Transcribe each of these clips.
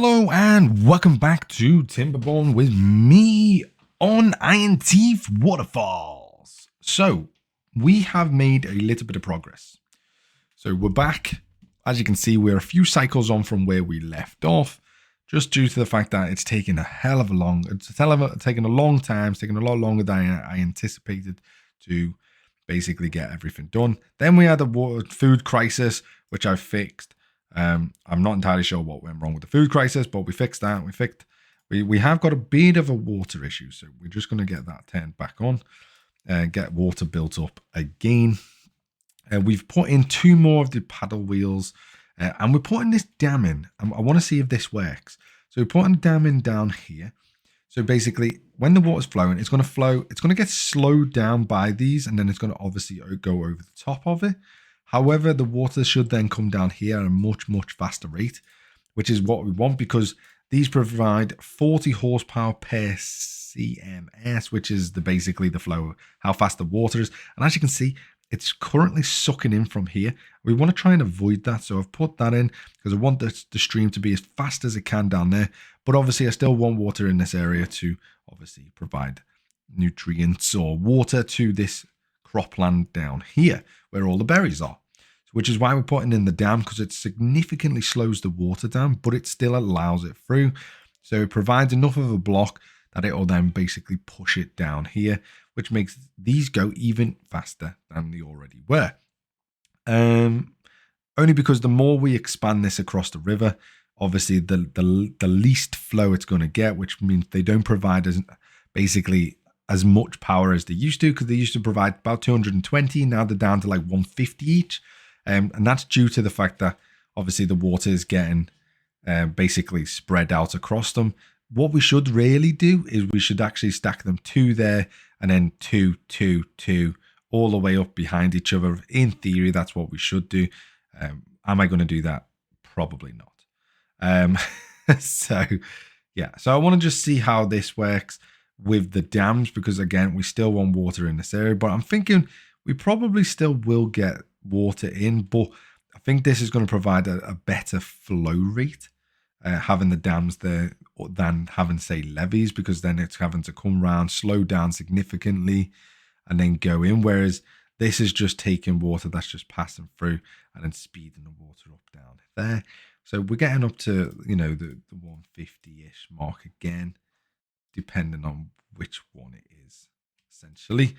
Hello and welcome back to Timberborn with me on Iron Teeth Waterfalls. So we have made a little bit of progress. So we're back. As you can see, we're a few cycles on from where we left off, just due to the fact that it's taken taken a long time. It's taken a lot longer than I anticipated to basically get everything done. Then we had a food crisis, which I fixed. I'm not entirely sure what went wrong with the food crisis, but we fixed that. We have got a bit of a water issue, so we're just going to get that turned back on and get water built up again. We've put in 2 more of the paddle wheels, and we're putting this dam in. I want to see if this works. So we're putting a dam in down here. So basically, when the water's flowing, it's going to flow. It's going to get slowed down by these, and then it's going to obviously go over the top of it. However, the water should then come down here at a much, much faster rate, which is what we want because these provide 40 horsepower per CMS, which is basically the flow, how fast the water is. And as you can see, it's currently sucking in from here. We want to try and avoid that. So I've put that in because I want the stream to be as fast as it can down there. But obviously, I still want water in this area to obviously provide nutrients or water to this cropland down here where all the berries are, which is why we're putting in the dam, because it significantly slows the water down, but it still allows it through. So it provides enough of a block that it will then basically push it down here, which makes these go even faster than they already were. Only because the more we expand this across the river, obviously the least flow it's going to get, which means they don't provide as much power as they used to, because they used to provide about 220. Now they're down to like 150 each. And that's due to the fact that obviously the water is getting basically spread out across them. What we should really do is we should actually stack them 2 there and then 2, 2, 2 all the way up behind each other. In theory, that's what we should do. Am I going to do that? Probably not. So I want to just see how this works with the dams, because again, we still want water in this area, but I'm thinking we probably still will get water in, but I think this is going to provide a better flow rate, having the dams there than having, say, levees, because then it's having to come around, slow down significantly, and then go in, whereas this is just taking water that's just passing through and then speeding the water up down there. So we're getting up to, the 150-ish mark again, depending on which one it is, essentially.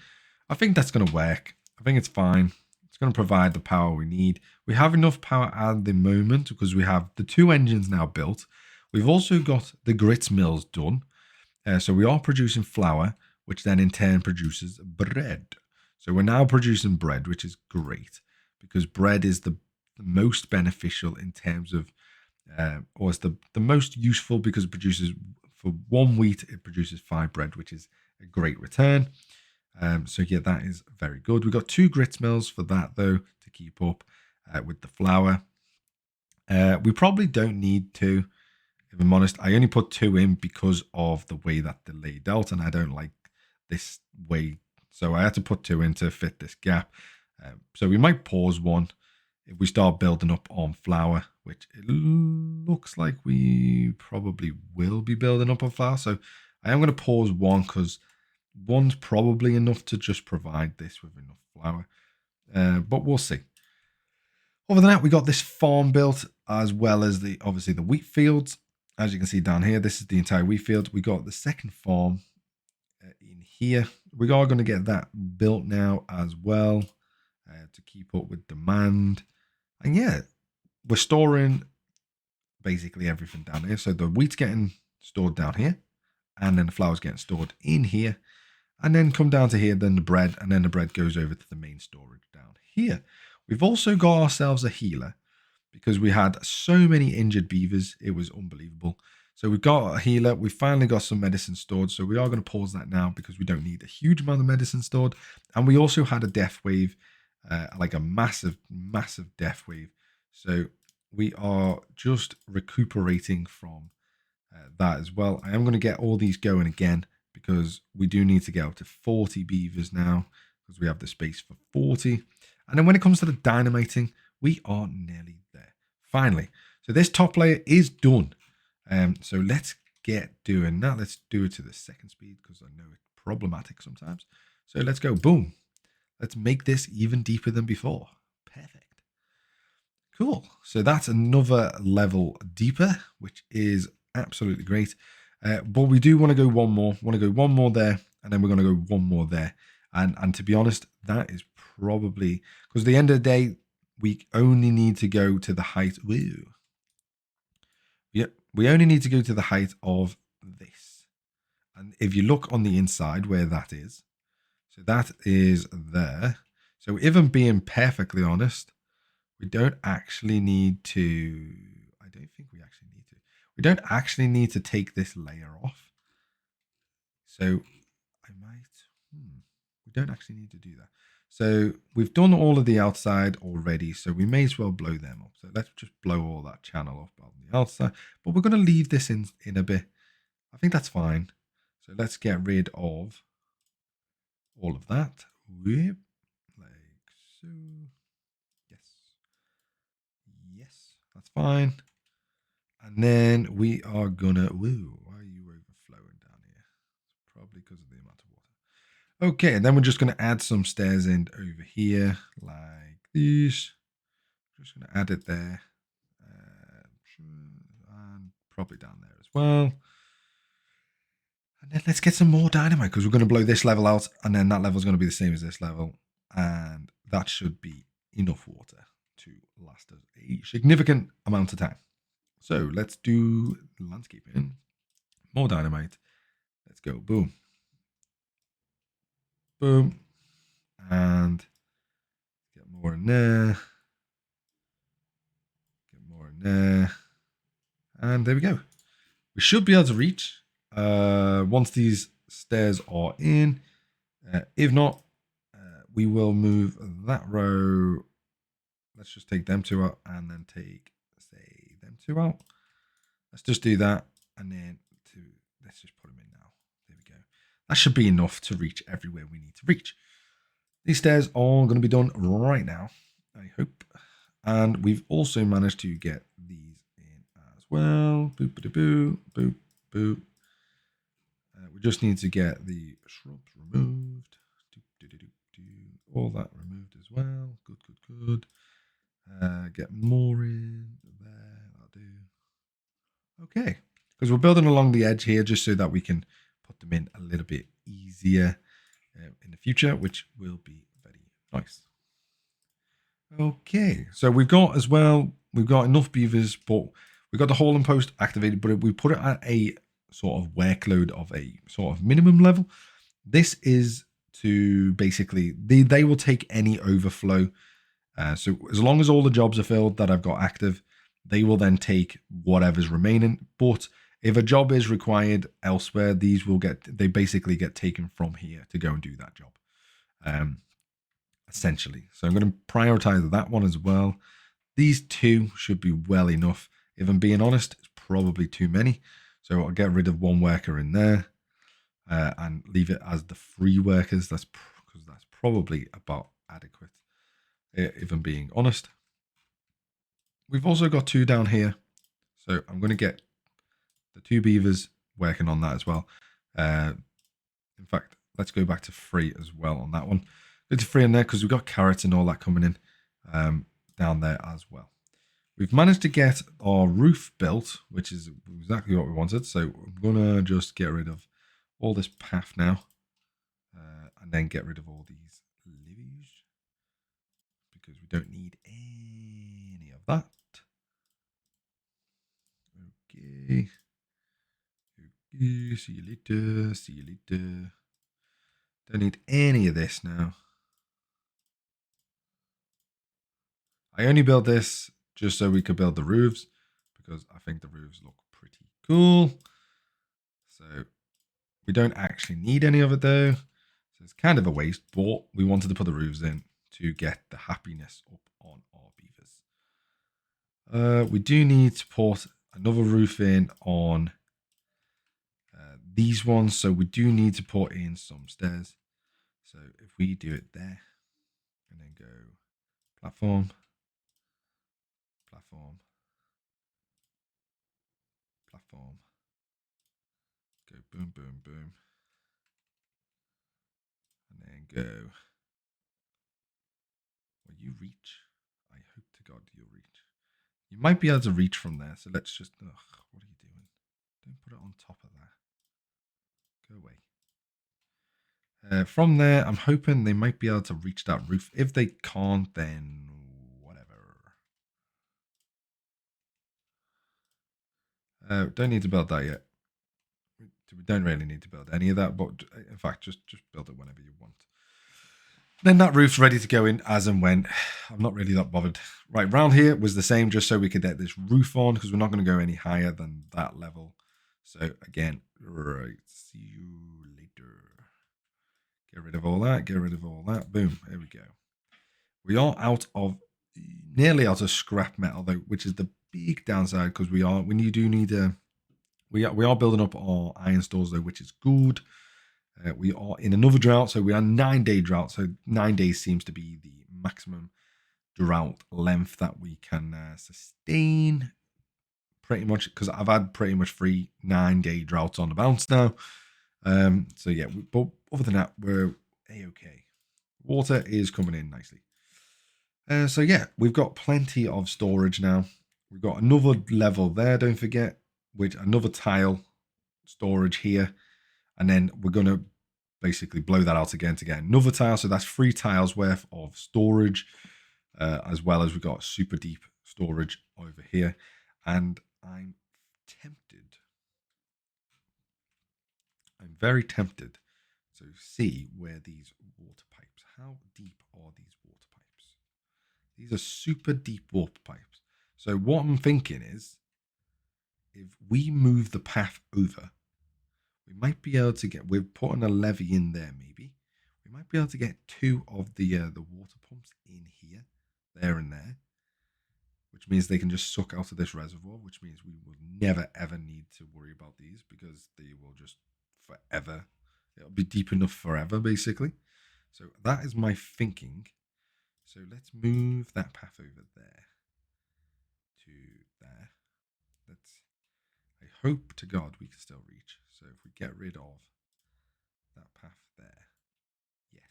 I think that's going to work. I think it's fine. It's going to provide the power we need. We have enough power at the moment because we have the 2 engines now built. We've also got the grits mills done. So we are producing flour, which then in turn produces bread. So we're now producing bread, which is great because bread is the most beneficial in terms of, or it's the most useful because it produces, for 1 wheat, it produces 5 bread, which is a great return. So that is very good. We've got 2 grits mills for that, though, to keep up with the flour. We probably don't need 2, if I'm honest. I only put 2 in because of the way that they're laid out, and I don't like this way. So I had to put 2 in to fit this gap. So we might pause 1 if we start building up on flour, which it looks like we probably will be building up on flour. So I am going to pause 1 because 1's probably enough to just provide this with enough flour. But we'll see. Other than that, we got this farm built, as well as obviously the wheat fields. As you can see down here, this is the entire wheat field. We got the second farm in here. We are going to get that built now as well to keep up with demand. And we're storing basically everything down here. So the wheat's getting stored down here, and then the flour's getting stored in here, and then come down to here, then the bread, and then the bread goes over to the main storage down here. We've also got ourselves a healer because we had so many injured beavers. It was unbelievable. So we've got a healer. We finally got some medicine stored. So we are going to pause that now because we don't need a huge amount of medicine stored. And we also had a death wave, like a massive, massive death wave. So we are just recuperating from that as well. I am going to get all these going again because we do need to get up to 40 beavers now because we have the space for 40. And then when it comes to the dynamiting, we are nearly there. Finally. So this top layer is done. So let's get doing that. Let's do it to the second speed because I know it's problematic sometimes. So let's go. Boom. Let's make this even deeper than before. Perfect. Cool. So that's another level deeper, which is absolutely great. But we do want to go one more. Want to go one more there, and then we're going to go one more there. And to be honest, that is probably because at the end of the day, we only need to go to the height. Woo. Yep, we only need to go to the height of this. And if you look on the inside where that is, so that is there. So if I'm being perfectly honest, we don't actually need to, I don't think we actually need to. We don't actually need to take this layer off. So I might, we don't actually need to do that. So we've done all of the outside already, so we may as well blow them up. So let's just blow all that channel up on the outside. But we're going to leave this in a bit. I think that's fine. So let's get rid of all of that. Whoop, like so. Yes. Yes, that's fine. And then we are gonna, woo, why are you overflowing down here? It's probably because of the amount of water. Okay, and then we're just gonna add some stairs in over here, like this. Just gonna add it there. And probably down there as well. And then let's get some more dynamite because we're going to blow this level out, and then that level is going to be the same as this level, and that should be enough water to last us a significant amount of time. So let's do landscaping. More dynamite. Let's go. Boom. Boom. And get more in there. Get more in there. And there we go. We should be able to reach once these stairs are in. If not, we will move that row. Let's just take them two out and then take, say, them two out. Let's just do that. And then let's just put them in now. There we go. That should be enough to reach everywhere we need to reach. These stairs are going to be done right now, I hope. And we've also managed to get these in as well. Boop, boop, boop, boop, boop. We just need to get the shrubs removed. All that removed as well. Good, good, good. Get more in there. That'll do. Okay. Because we're building along the edge here just so that we can put them in a little bit easier in the future, which will be very nice. Okay. So we've got as well, we've got enough beavers, but we've got the hauling post activated, but we put it at a sort of workload of a sort of minimum level. This is to basically, they will take any overflow. So as long as all the jobs are filled that I've got active, they will then take whatever's remaining. But if a job is required elsewhere, they basically get taken from here to go and do that job. Essentially. So I'm going to prioritize that one as well. These two should be well enough. If I'm being honest, it's probably too many. So I'll get rid of one worker in there and leave it as the free workers. That's because that's probably about adequate, if I'm being honest. We've also got two down here. So I'm going to get the two beavers working on that as well. In fact, let's go back to free as well on that one. Go to free in there because we've got carrots and all that coming in down there as well. We've managed to get our roof built, which is exactly what we wanted. So I'm going to just get rid of all this path now and then get rid of all these leaves because we don't need any of that. Okay. Okay, see you later. See you later. Don't need any of this now. I only built this just so we could build the roofs because I think the roofs look pretty cool. So we don't actually need any of it though. So it's kind of a waste, but we wanted to put the roofs in to get the happiness up on our beavers. We do need to put another roof in on these ones. So we do need to put in some stairs. So if we do it there and then go platform, platform, Platform. Go boom, boom, boom. And then go. Will you reach? I hope to God you'll reach. You might be able to reach from there. So let's just. Ugh, what are you doing? Don't put it on top of that. Go away. From there, I'm hoping they might be able to reach that roof. If they can't, then whatever. Don't need to build that yet. We don't really need to build any of that, but in fact, just build it whenever you want. Then that roof's ready to go in as and when. I'm not really that bothered. Right, round here was the same, just so we could get this roof on, because we're not going to go any higher than that level. So again, right, see you later. Get rid of all that, get rid of all that. Boom, there we go. We are nearly out of scrap metal though, which is the big downside, because we do need we are building up our iron stores though, which is good. We are in another drought, so we are 9-day drought. So 9 days seems to be the maximum drought length that we can sustain. Pretty much, because I've had pretty much 3 9-day droughts on the bounce now. So yeah, but other than that, we're a-okay. Water is coming in nicely. So yeah, we've got plenty of storage now. We've got another level there, don't forget, with another tile storage here. And then we're going to basically blow that out again to get another tile. So that's 3 tiles worth of storage, as well as we've got super deep storage over here. And I'm very tempted to see where these water pipes, how deep are these water pipes? These are super deep water pipes. So what I'm thinking is, if we move the path over, we might be able to get, we're putting a levee in there maybe. We might be able to get 2 of the water pumps in here, there and there. Which means they can just suck out of this reservoir, which means we will never ever need to worry about these, because they will just forever, it'll be deep enough forever basically. So that is my thinking. So let's move that path over there to there. I hope to God we can still reach. So if we get rid of that path there, yes,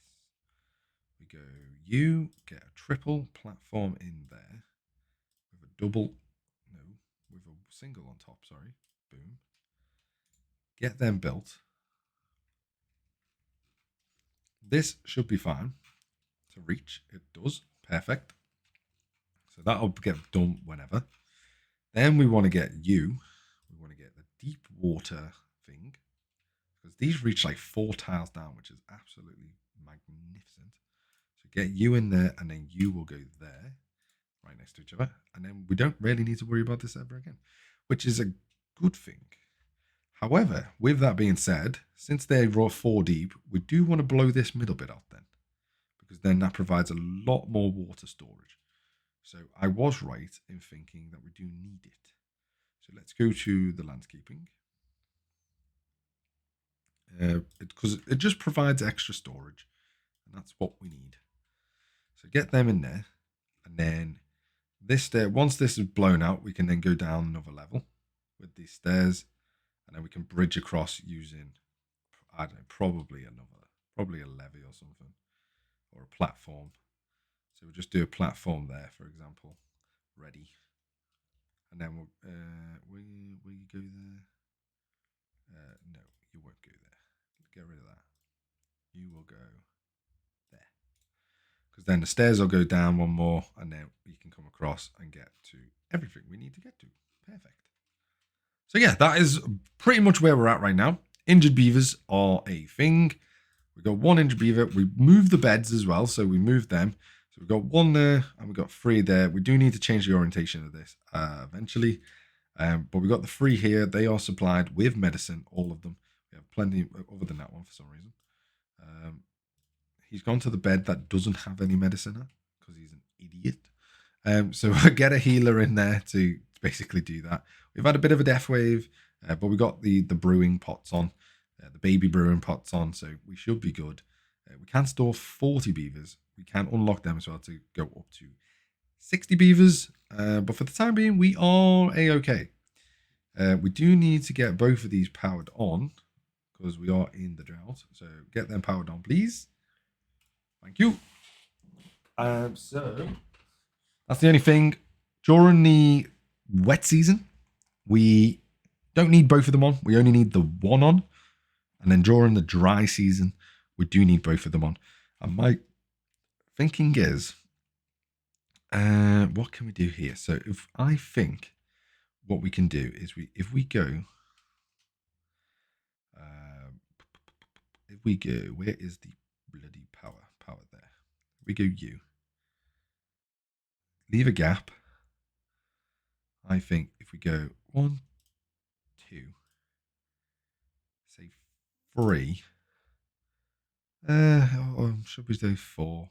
we go, you get a triple platform in there with a double, no, with a single on top, sorry, boom. Get them built. This should be fine to reach. It does. Perfect. So that'll get done whenever. Then we want to get you. We want to get the deep water thing, because these reach like 4 tiles down, which is absolutely magnificent. So get you in there, and then you will go there, right next to each other. And then we don't really need to worry about this ever again, which is a good thing. However, with that being said, since they're 4 deep, we do want to blow this middle bit out then, because then that provides a lot more water storage. So I was right in thinking that we do need it. So let's go to the landscaping. Because it just provides extra storage, and that's what we need. So get them in there, and then this stair, once this is blown out, we can then go down another level with these stairs, and then we can bridge across using, I don't know, probably a levee or something, or a platform. So we'll just do a platform there, for example, ready. And then will you go there? No, you won't go there. Get rid of that. You will go there. Because then the stairs will go down one more, and then you can come across and get to everything we need to get to. Perfect. So yeah, that is pretty much where we're at right now. Injured beavers are a thing. We've got 1 injured beaver. We moved the beds as well, so we moved them. So we've got 1 there, and we've got 3 there. We do need to change the orientation of this eventually. But we've got the 3 here. They are supplied with medicine, all of them. We have plenty other than that one for some reason. He's gone to the bed that doesn't have any medicine in, because he's an idiot. So I get a healer in there to basically do that. We've had a bit of a death wave, but we got the brewing pots on, the baby brewing pots on, so we should be good. We can store 40 beavers. We can unlock them as well to go up to 60 beavers. But for the time being, we are a-okay. We do need to get both of these powered on because we are in the drought. So get them powered on, please. Thank you. So that's the only thing. During the wet season, we don't need both of them on. We only need the one on. And then during the dry season, we do need both of them on. And my thinking is, what can we do here? So if I think what we can do is if we go, where is the bloody power? Power there. We go U. Leave a gap. I think if we go 1, 2, say 3. Should we do 4?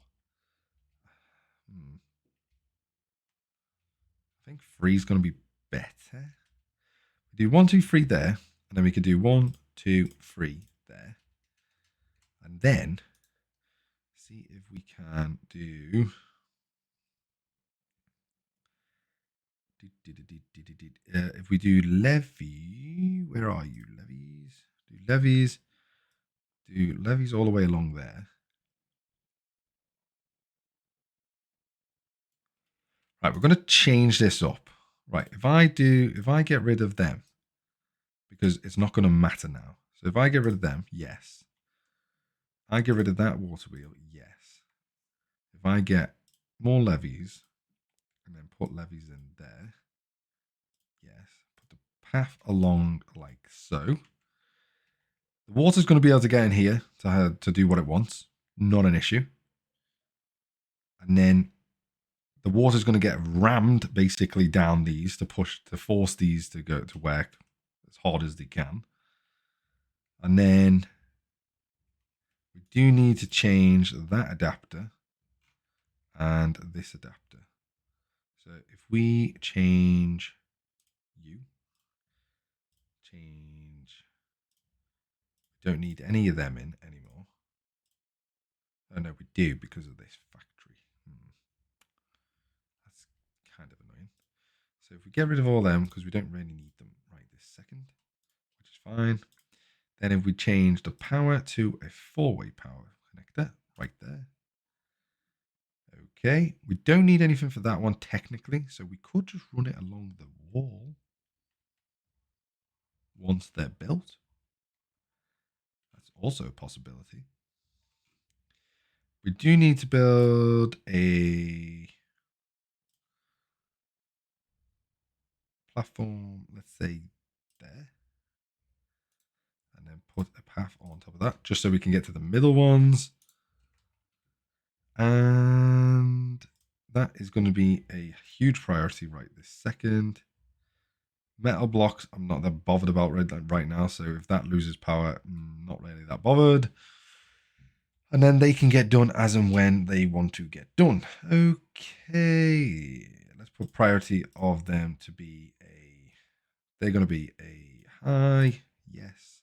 I think 3 is going to be better. We do 1, 2, 3 there, and then we could do 1, 2, 3 there, and then see if we can do. If we do levy, where are you? Levies. Do levies. Do levies all the way along there. Right, we're going to change this up. Right, if I get rid of them, because it's not going to matter now. So if I get rid of them, yes. I get rid of that water wheel, yes. If I get more levies and then put levies in there, yes. Put the path along like so. The water's going to be able to get in here to do what it wants. Not an issue. And then the water's going to get rammed basically down these to force these to go to work as hard as they can. And then we do need to change that adapter and this adapter. So if we change we don't need any of them in anymore. Oh no, we do because of this factory. That's kind of annoying. So if we get rid of all them, because we don't really need them right this second, which is fine. Then if we change the power to a 4-way power connector right there. Okay, we don't need anything for that one technically, so we could just run it along the wall once they're built. That's also a possibility. We do need to build a platform, let's say there, and then put a path on top of that, just so we can get to the middle ones. And that is going to be a huge priority right this second. Metal blocks, I'm not that bothered about right now. So if that loses power, I'm not really that bothered. And then they can get done as and when they want to get done. Okay, let's put priority of them to be they're going to be a high, yes.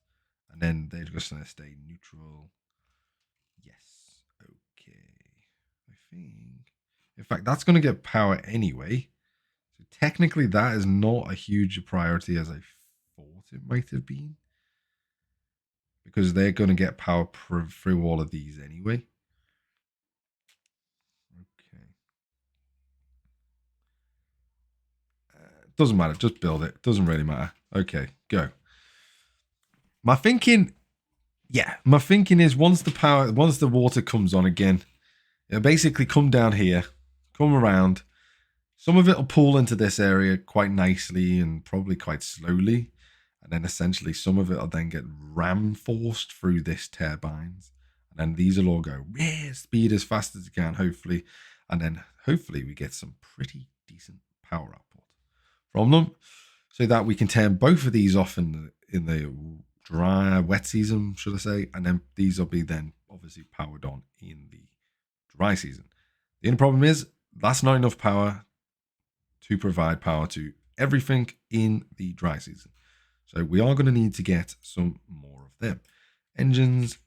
And then they're just going to stay neutral, yes. Okay, I think, in fact, that's going to get power anyway. So technically that is not a huge priority as I thought it might have been, because they're going to get power through all of these anyway. Okay. Doesn't matter. Just build it. Doesn't really matter. Okay, go. My thinking is once the water comes on again, it'll basically come down here, come around. Some of it will pool into this area quite nicely and probably quite slowly. And then essentially some of it will then get ram forced through this turbines. And then these will all go speed as fast as you can, hopefully. And then hopefully we get some pretty decent power output from them, so that we can turn both of these off in the wet season, should I say. And then these will be then obviously powered on in the dry season. The only problem is that's not enough power to provide power to everything in the dry season. So we are going to need to get some more of them. Engines,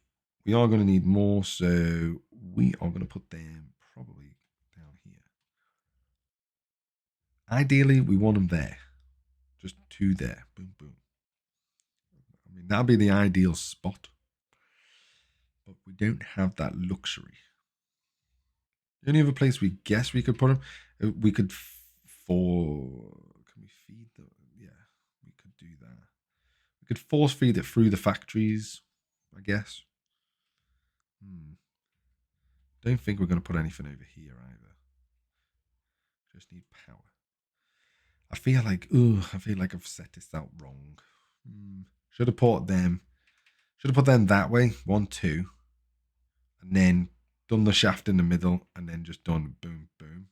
we are going to need more. So we are going to put them probably down here. Ideally, we want them there, Just 2 there. Boom, boom. I mean, that'd be the ideal spot. But we don't have that luxury. The only other place we guess we could put them, we could can we feed them? Yeah, we could do that. We could force feed it through the factories, I guess. Don't think we're going to put anything over here either. Just need power. I feel like I've set this out wrong. Should have put them that way, 1, 2, and then done the shaft in the middle, and then just done boom, boom.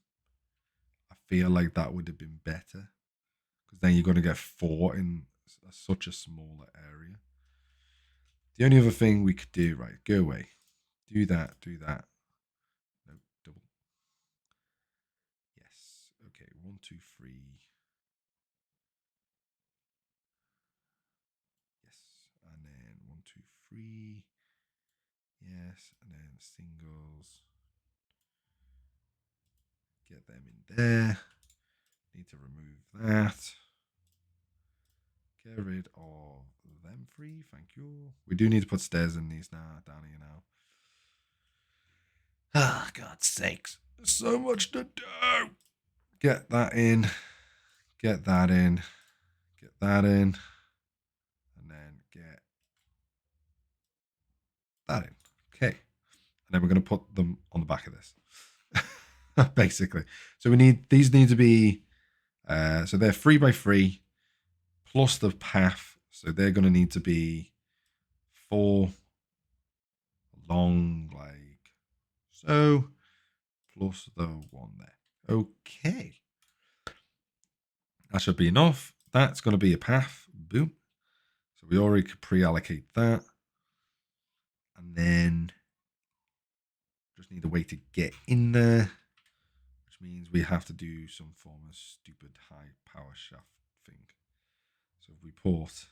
I feel like that would have been better, because then you're going to get 4 in such a smaller area. The only other thing we could do, right, go away. Do that. No, double. Yes. Okay, 1, 2, 3. Yes. And then 1, 2, 3. Yes. And then singles. Get them in there. Need to remove that. Get rid of them 3. Thank you. We do need to put stairs in these now, down here now. Ah, God's sakes. There's so much to do. Get that in. Get that in. Get that in. And then get that in. Okay. And then we're going to put them on the back of this. Basically. So these need to be, so they're 3 by 3 plus the path. So they're going to need to be 4 long, like so, plus the 1 there. Okay. That should be enough. That's going to be a path. Boom. So we already could pre-allocate that. And then just need a way to get in there, which means we have to do some form of stupid high power shaft thing. So if we port,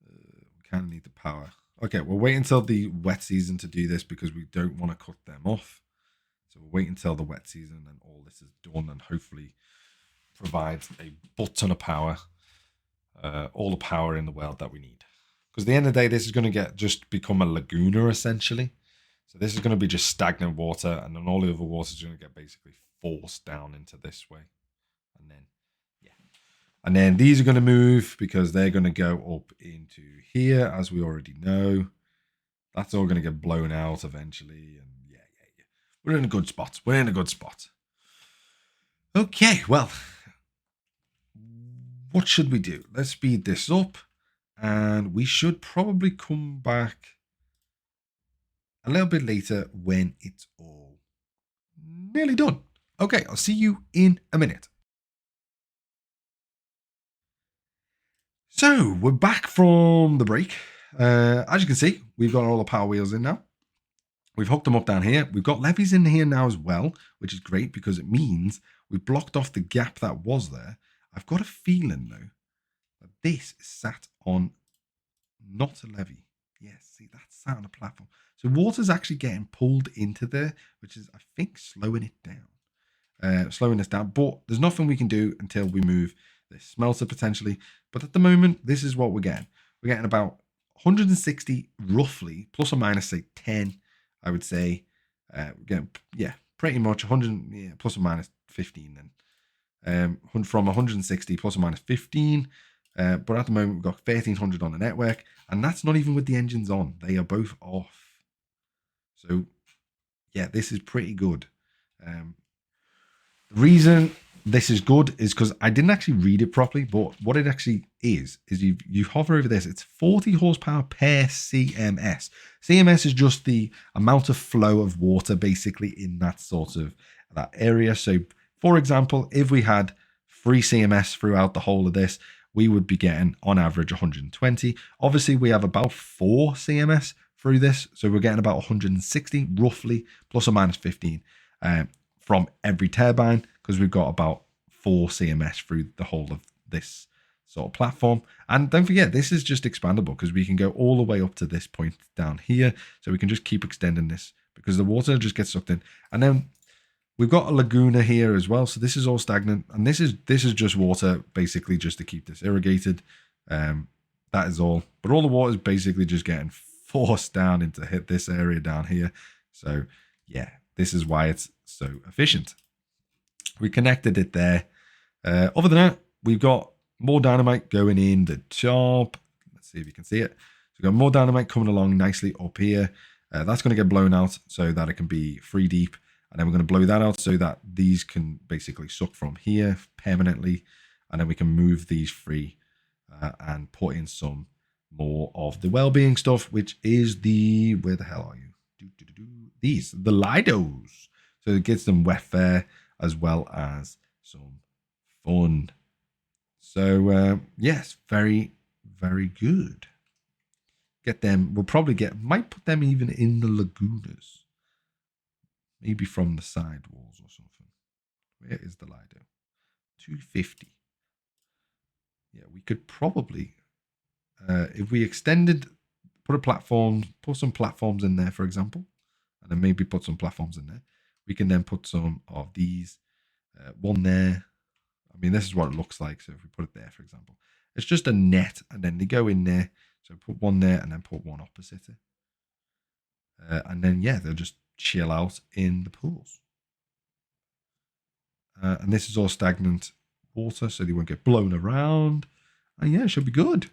we kind of need the power. Okay, we'll wait until the wet season to do this because we don't want to cut them off. So we'll wait until the wet season and all this is done and hopefully provides a butt ton of power, all the power in the world that we need. Because at the end of the day, this is going to just become a laguna essentially. So this is going to be just stagnant water, and then all the other water is going to get basically forced down into this way. And then, yeah. And then these are going to move because they're going to go up into here, as we already know. That's all going to get blown out eventually. And yeah. We're in a good spot. Okay, well, what should we do? Let's speed this up. And we should probably come back a little bit later when it's all nearly done. Okay, I'll see you in a minute. So we're back from the break. As you can see, we've got all the power wheels in now. We've hooked them up down here. We've got levies in here now as well, which is great because it means we've blocked off the gap that was there. I've got a feeling though that this is sat on not a levee. Yes, see, that's sat on a platform. So water's actually getting pulled into there, which is, I think, slowing it down. Slowing this down. But there's nothing we can do until we move this smelter potentially. But at the moment, this is what we're getting. We're getting about 160 roughly, plus or minus, say, 10, I would say. We're getting, yeah, pretty much 100, yeah, plus or minus 15 then. From 160 plus or minus 15. But at the moment, we've got 1,300 on the network, and that's not even with the engines on. They are both off. So, yeah, this is pretty good. The reason this is good is because I didn't actually read it properly, but what it actually is you hover over this. It's 40 horsepower per CMS. CMS is just the amount of flow of water basically in that sort of that area. So, for example, if we had 3 CMS throughout the whole of this, we would be getting on average 120. Obviously, we have about 4 CMS through this, so we're getting about 160 roughly, plus or minus 15 from every turbine, because we've got about 4 CMS through the whole of this sort of platform. And don't forget, this is just expandable because we can go all the way up to this point down here, so we can just keep extending this because the water just gets sucked in. And then We've got a laguna here as well, so this is all stagnant, and this is just water, basically just to keep this irrigated. That is all. But all the water is basically just getting forced down into hit this area down here. So yeah, this is why it's so efficient. We connected it there. Other than that, we've got more dynamite going in the top. Let's see if you can see it. So we've got more dynamite coming along nicely up here. That's going to get blown out so that it can be 3 deep. And then we're going to blow that out so that these can basically suck from here permanently. And then we can move these free and put in some more of the well-being stuff, which is the, where the hell are you? These, the Lidos. So it gets them wet fare as well as some fun. So yes, very, very good. Get them, we'll probably might put them even in the lagunas. Maybe from the side walls or something. Where is the Lido? 250. Yeah, we could probably, if we extended, put some platforms in there, for example, and then maybe put some platforms in there. We can then put some of these, one there. I mean, this is what it looks like. So if we put it there, for example, it's just a net, and then they go in there. So put one there, and then put one opposite it. And then, yeah, they'll just chill out in the pools. And this is all stagnant water, so they won't get blown around. And yeah, it should be good.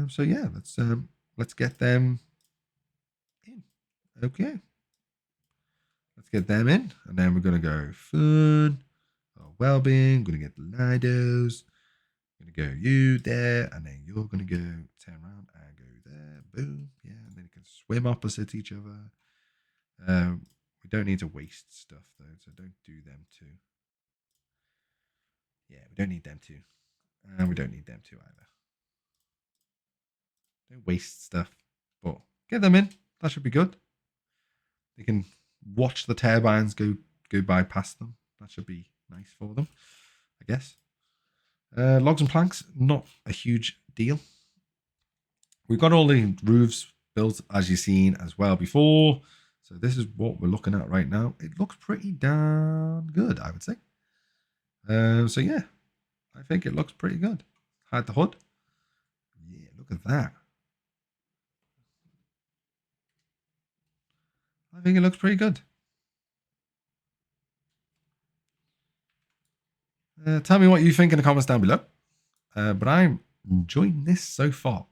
So yeah, let's get them in. Okay. Let's get them in. And then we're going to go fun, well-being. Going to get the Lidos. Going to go you there, and then you're going to go turn around and go there. Boom. Yeah, and then you can swim opposite each other. We don't need to waste stuff, though, so don't do them too. Yeah, we don't need them too. And we don't need them too either. Don't waste stuff, but get them in. That should be good. They can watch the turbines go by past them. That should be nice for them, I guess. Logs and planks, not a huge deal. We've got all the roofs built, as you've seen as well before. So this is what we're looking at right now. It looks pretty darn good, I would say. So yeah, I think it looks pretty good. Hide the hood. Yeah, look at that. I think it looks pretty good. Tell me what you think in the comments down below. But I'm enjoying this so far.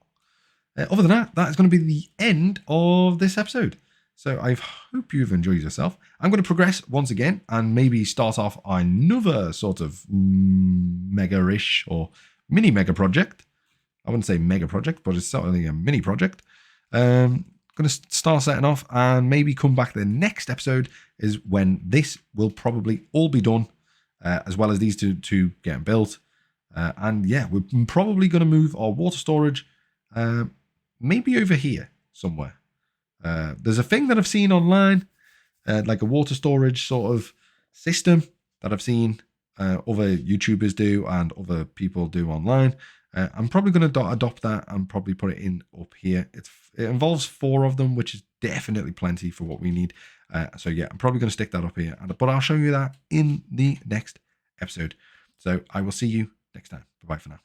Other than that, that is going to be the end of this episode. So I hope you've enjoyed yourself. I'm going to progress once again and maybe start off another sort of mega-ish or mini-mega project. I wouldn't say mega project, but it's certainly a mini project. Going to start setting off and maybe come back the next episode is when this will probably all be done, as well as these two getting built. And yeah, we're probably going to move our water storage maybe over here somewhere. There's a thing that I've seen online, like a water storage sort of system that I've seen other YouTubers do and other people do online. I'm probably going to adopt that and probably put it in up here. It involves 4 of them, which is definitely plenty for what we need. So yeah, I'm probably going to stick that up here, but I'll show you that in the next episode. So I will see you next time. Bye-bye for now.